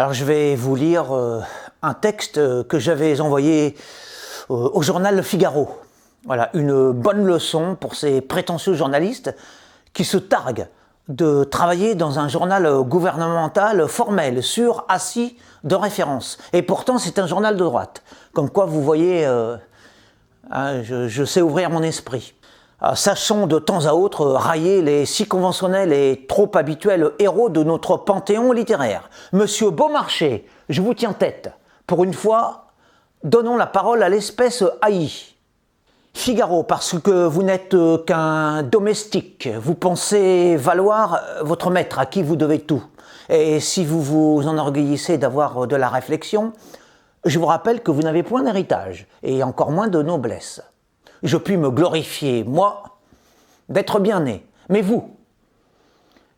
Alors je vais vous lire un texte que j'avais envoyé au journal Le Figaro. Voilà, une bonne leçon pour ces prétentieux journalistes qui se targuent de travailler dans un journal gouvernemental formel, sûr, assis, de référence. Et pourtant c'est un journal de droite. Comme quoi vous voyez, je sais ouvrir mon esprit. Sachons de temps à autre railler les si conventionnels et trop habituels héros de notre panthéon littéraire. Monsieur Beaumarchais, je vous tiens tête. Pour une fois, donnons la parole à l'espèce haïe. Figaro, parce que vous n'êtes qu'un domestique, vous pensez valoir votre maître à qui vous devez tout. Et si vous vous enorgueillissez d'avoir de la réflexion, je vous rappelle que vous n'avez point d'héritage, et encore moins de noblesse. Je puis me glorifier, moi, d'être bien né. Mais vous,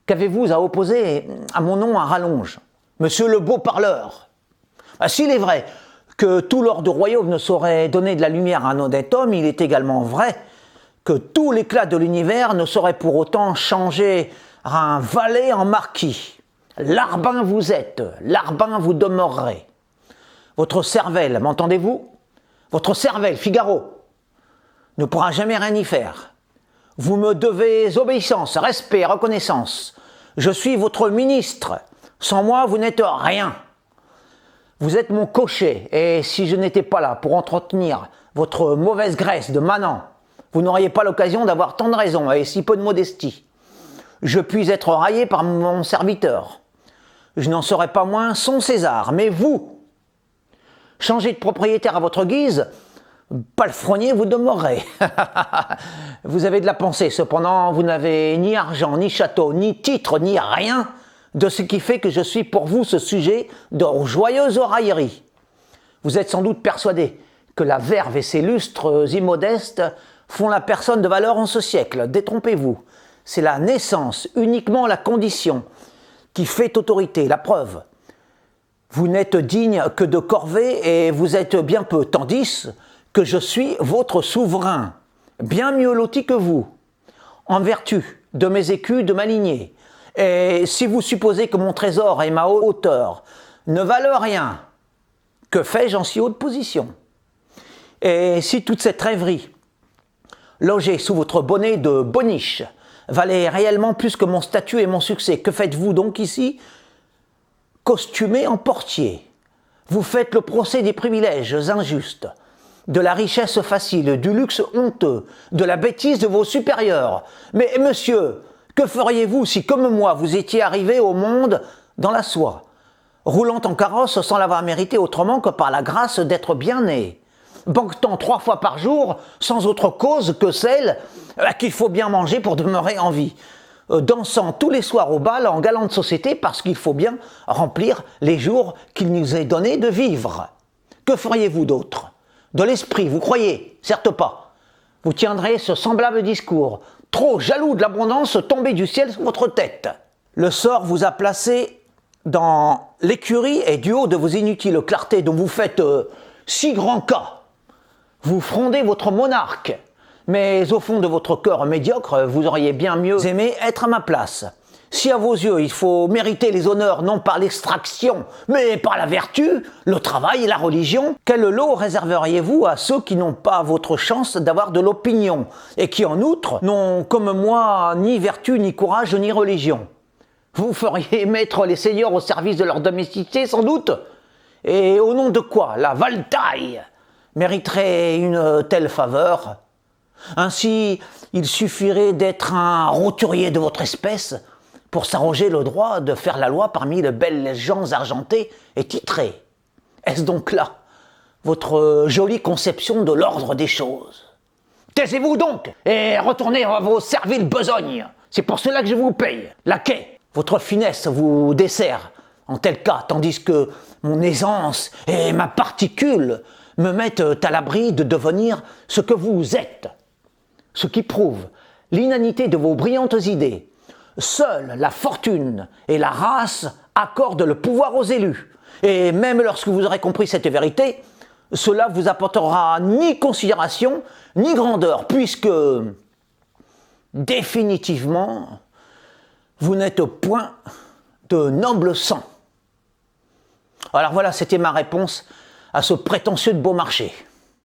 qu'avez-vous à opposer à mon nom à rallonge, monsieur le beau parleur? S'il est vrai que tout lord de royaume ne saurait donner de la lumière à un honnête homme, il est également vrai que tout l'éclat de l'univers ne saurait pour autant changer un valet en marquis. Larbin vous êtes, larbin vous demeurerez. Votre cervelle, m'entendez-vous? Votre cervelle, Figaro, ne pourra jamais rien y faire. Vous me devez obéissance, respect, reconnaissance. Je suis votre ministre. Sans moi, vous n'êtes rien. Vous êtes mon cocher, et si je n'étais pas là pour entretenir votre mauvaise graisse de manant, vous n'auriez pas l'occasion d'avoir tant de raison et si peu de modestie. Je puis être raillé par mon serviteur. Je n'en serais pas moins son César, mais vous, changez de propriétaire à votre guise, palefrenier vous demeurerez. Vous avez de la pensée, cependant vous n'avez ni argent, ni château, ni titre, ni rien de ce qui fait que je suis pour vous ce sujet de joyeuse raillerie. Vous êtes sans doute persuadé que la verve et ses lustres immodestes font la personne de valeur en ce siècle. Détrompez-vous, c'est la naissance, uniquement la condition, qui fait autorité, la preuve. Vous n'êtes digne que de corvée et vous êtes bien peu, tandis que je suis votre souverain, bien mieux loti que vous, en vertu de mes écus, de ma lignée. Et si vous supposez que mon trésor et ma hauteur ne valent rien, que fais-je en si haute position? Et si toute cette rêverie, logée sous votre bonnet de boniche, valait réellement plus que mon statut et mon succès, que faites-vous donc ici, costumé en portier? Vous faites le procès des privilèges injustes, de la richesse facile, du luxe honteux, de la bêtise de vos supérieurs. Mais monsieur, que feriez-vous si, comme moi, vous étiez arrivé au monde dans la soie, roulant en carrosse sans l'avoir mérité autrement que par la grâce d'être bien né, banquetant 3 fois par jour sans autre cause que celle qu'il faut bien manger pour demeurer en vie, dansant tous les soirs au bal en galante société parce qu'il faut bien remplir les jours qu'il nous est donné de vivre? Que feriez-vous d'autre? De l'esprit, vous croyez? Certes pas. Vous tiendrez ce semblable discours, trop jaloux de l'abondance tombée du ciel sur votre tête. Le sort vous a placé dans l'écurie et du haut de vos inutiles clartés dont vous faites si grand cas. Vous frondez votre monarque, mais au fond de votre cœur médiocre, vous auriez bien mieux aimé être à ma place. Si à vos yeux, il faut mériter les honneurs non par l'extraction, mais par la vertu, le travail et la religion, quel lot réserveriez-vous à ceux qui n'ont pas votre chance d'avoir de l'opinion, et qui en outre n'ont comme moi ni vertu, ni courage, ni religion? Vous feriez mettre les seigneurs au service de leur domesticité, sans doute? Et au nom de quoi la valetaille mériterait une telle faveur? Ainsi, il suffirait d'être un roturier de votre espèce pour s'arroger le droit de faire la loi parmi les belles gens argentés et titrés. Est-ce donc là votre jolie conception de l'ordre des choses? Taisez-vous donc et retournez à vos serviles besognes. C'est pour cela que je vous paye. Laquais, votre finesse vous dessert en tel cas, tandis que mon aisance et ma particule me mettent à l'abri de devenir ce que vous êtes. Ce qui prouve l'inanité de vos brillantes idées. Seule la fortune et la race accordent le pouvoir aux élus. Et même lorsque vous aurez compris cette vérité, cela vous apportera ni considération, ni grandeur, puisque, définitivement, vous n'êtes point de noble sang. Alors voilà, c'était ma réponse à ce prétentieux de Beaumarchais.